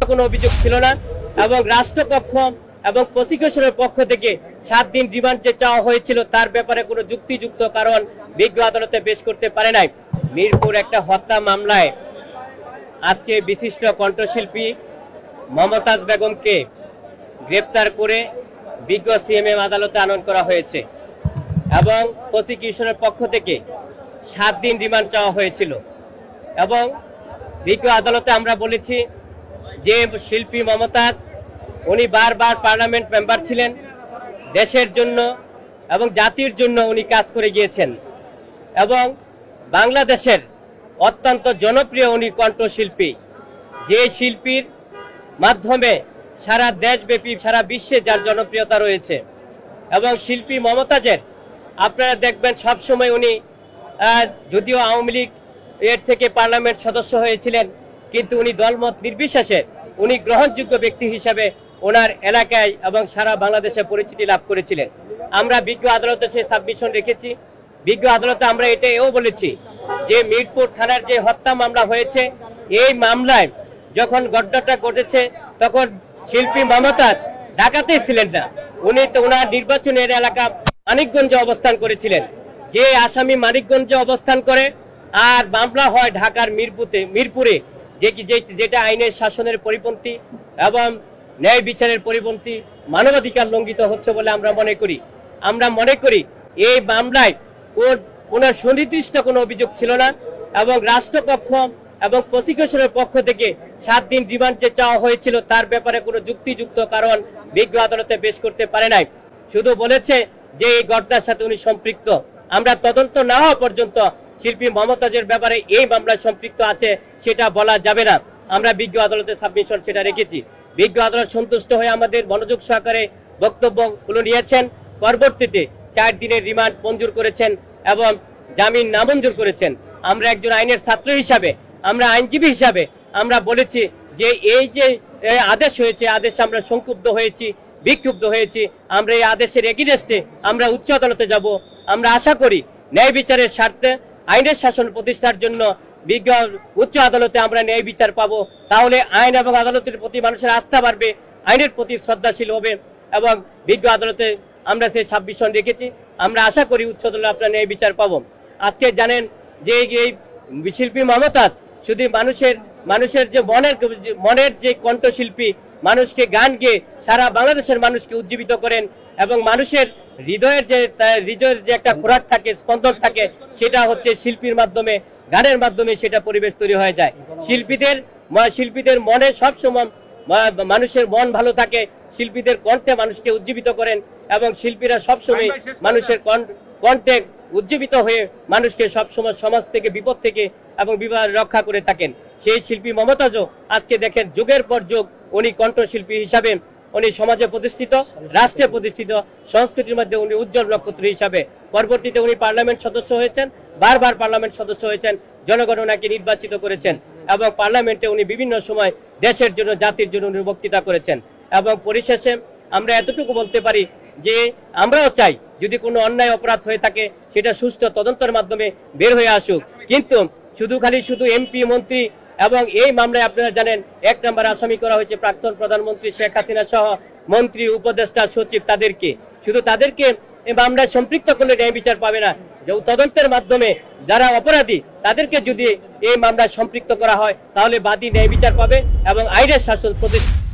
কোনো অভিযোগ ছিল না এবং রাষ্ট্রপক্ষ এবং প্রসিকিউশনের পক্ষ থেকে 7 দিন রিমান্ড যে চাওয়া হয়েছিল তার ব্যাপারে কোনো যুক্তিযুক্ত কারণ বিজ্ঞ আদালতে পেশ করতে পারে নাই। মিরপুর একটা হত্যা মামলায় আজকে বিশিষ্ট কণ্ঠশিল্পী মমতাজ বেগমকে গ্রেপ্তার করে বিজ্ঞ সিএমএম আদালতে আনয়ন করা হয়েছে এবং প্রসিকিউশনের পক্ষ থেকে 7 দিন রিমান্ড চাওয়া হয়েছিল এবং বিজ্ঞ আদালতে আমরা বলেছি যে শিল্পী মমতাজ উনি বারবার পার্লামেন্ট মেম্বার ছিলেন, দেশের জন্য এবং জাতির জন্য উনি কাজ করে গিয়েছেন এবং বাংলাদেশের অত্যন্ত জনপ্রিয় উনি কণ্ঠশিল্পী, যে শিল্পীর মাধ্যমে সারা দেশব্যাপী সারা বিশ্বে যার জনপ্রিয়তা রয়েছে। এবং শিল্পী মমতাজের আপনারা দেখবেন সবসময় উনি যদিও আওয়ামী লীগ এর থেকে পার্লামেন্ট সদস্য হয়েছিলেন, কিন্তু উনি দলমত নির্বিশেষে উনি গ্রহণযোগ্য ব্যক্তি হিসাবে ওনার এলাকায় এবং সারা বাংলাদেশে পরিচিতি লাভ করেছিলেন। আমরা বিজ্ঞ আদালতে সে সাবমিশন রেখেছি। বিজ্ঞ আদালতে আমরা এটাও বলেছি যে মিরপুর থানার যে হত্যা মামলা হয়েছে, এই মামলায় যখন ঘটনাটা ঘটেছে তখন শিল্পী মমতাজ ঢাকাতেই ছিলেন না, উনি তো ওনার নির্বাচনের এলাকা মানিকগঞ্জে অবস্থান করেছিলেন। যে আসামি মানিকগঞ্জে অবস্থান করে আর মামলা হয় ঢাকার মিরপুরে, যেটা আইনের শাসনের পরিপন্থী এবং ন্যায় বিচারের পরিপন্থী, মানবাধিকার লঙ্ঘিত হচ্ছে বলে আমরা মনে করি এই মামলায় ওনার সুনির্দিষ্ট কোনো অভিযোগ ছিল না এবং রাষ্ট্রপক্ষ এবং প্রসিকিউশনের পক্ষ থেকে 7 দিন রিমান্ড যে চাওয়া হয়েছিল তার ব্যাপারে কোনো যুক্তিযুক্ত কারণ বিজ্ঞ আদালতে পেশ করতে পারে নাই। শুধু বলেছে যে এই ঘটনার সাথে উনি সম্পৃক্ত। আমরা তদন্ত না হওয়া পর্যন্ত শিল্পী মমতাজের ব্যাপারে এই মামলায় সম্পৃক্ত আছে সেটা বলা যাবে না। আমরা বিজ্ঞ আদালতে সাবমিশন সেটা রেখেছি। বিজ্ঞ আদালত সন্তুষ্ট হয়ে আমাদের মনোযোগ সহকারে বক্তব্যগুলো নিয়েছেন। পরবর্তীতে 4 দিনের রিমান্ড মঞ্জুর করেছেন এবং জামিন নামঞ্জুর করেছেন। আমরা একজন আইনের ছাত্র হিসাবে, আমরা আইনজীবী হিসাবে আমরা বলেছি যে এই যে আদেশ হয়েছে, আদেশে আমরা সংক্ষুব্ধ হয়েছি, বিক্ষুব্ধ হয়েছি। আমরা এই আদেশের এগেইনস্টে আমরা উচ্চ আদালতে যাব। আমরা আশা করি ন্যায় বিচারের স্বার্থে আইনের শাসন প্রতিষ্ঠার জন্য বিজ্ঞ উচ্চ আদালতে আমরা ন্যায় বিচার পাবো। তাহলে আইন এবং আদালতের প্রতি মানুষের আস্থা বাড়বে, আইনের প্রতি শ্রদ্ধাশীল হবে এবং বিজ্ঞ আদালতে আমরা সেই সাবমিশন রেখেছি। আমরা আশা করি উচ্চ আদালতে আমরা ন্যায় বিচার পাবো। আজকে জানেন যে এই শিল্পী মমতাজ শুধু মানুষের যে মনের যে কণ্ঠশিল্পী, মানুষকে গান গেয়ে সারা বাংলাদেশের মানুষকে উজ্জীবিত করেন এবং মানুষের হৃদয়ের যে একটা খোরাক থাকে, স্পন্দন থাকে, সেটা হচ্ছে শিল্পীর মাধ্যমে, গানের মাধ্যমে সেটা পরিবেশ তৈরি হয়ে যায়। শিল্পীদের মনে সবসময় মানুষের মন ভালো থাকে, শিল্পীদের কণ্ঠে মানুষকে উজ্জীবিত করেন এবং শিল্পীরা সবসময় মানুষের কণ্ঠে উজ্জীবিত হয়ে মানুষকে সবসময় সমাজ থেকে, বিপদ থেকে এবং বিপদ রক্ষা করে থাকেন। সেই শিল্পী মমতাজও আজকে দেখেন যুগের পর যুগ উনি কণ্ঠশিল্পী হিসাবে উনি সমাজে প্রতিষ্ঠিত, রাষ্ট্রে প্রতিষ্ঠিত, সংস্কৃতির মধ্যে উনি উজ্জ্বল নক্ষত্র হিসাবে। পরবর্তীতে উনি পার্লামেন্ট সদস্য হয়েছেন, বারবার পার্লামেন্ট সদস্য হয়েছেন, জনগণ ওনাকে নির্বাচিত করেছেন এবং পার্লামেন্টে উনি বিভিন্ন সময় দেশের জন্য, জাতির জন্য উনি বক্তৃতা করেছেন। এবং পরিশেষে আমরা এতটুকু বলতে পারি যে আমরাও চাই যদি কোনো অন্যায় অপরাধ হয়ে থাকে সেটা সুষ্ঠু তদন্তের মাধ্যমে বের হয়ে আসুক, কিন্তু শুধু এমপি, মন্ত্রী এবং এই মামলায় আপনারা জানেন 1 নম্বর আসামি করা হয়েছে প্রাক্তন প্রধানমন্ত্রী শেখ হাসিনা সহ মন্ত্রী, উপদেষ্টা, সচিব, তাদেরকে এই মামলায় সম্পৃক্ত করলে ন্যায় বিচার পাবে না। তদন্তের মাধ্যমে যারা অপরাধী তাদেরকে যদি এই মামলায় সম্পৃক্ত করা হয় তাহলে বাদী ন্যায় বিচার পাবে এবং আইনের শাসন প্রতিষ্ঠা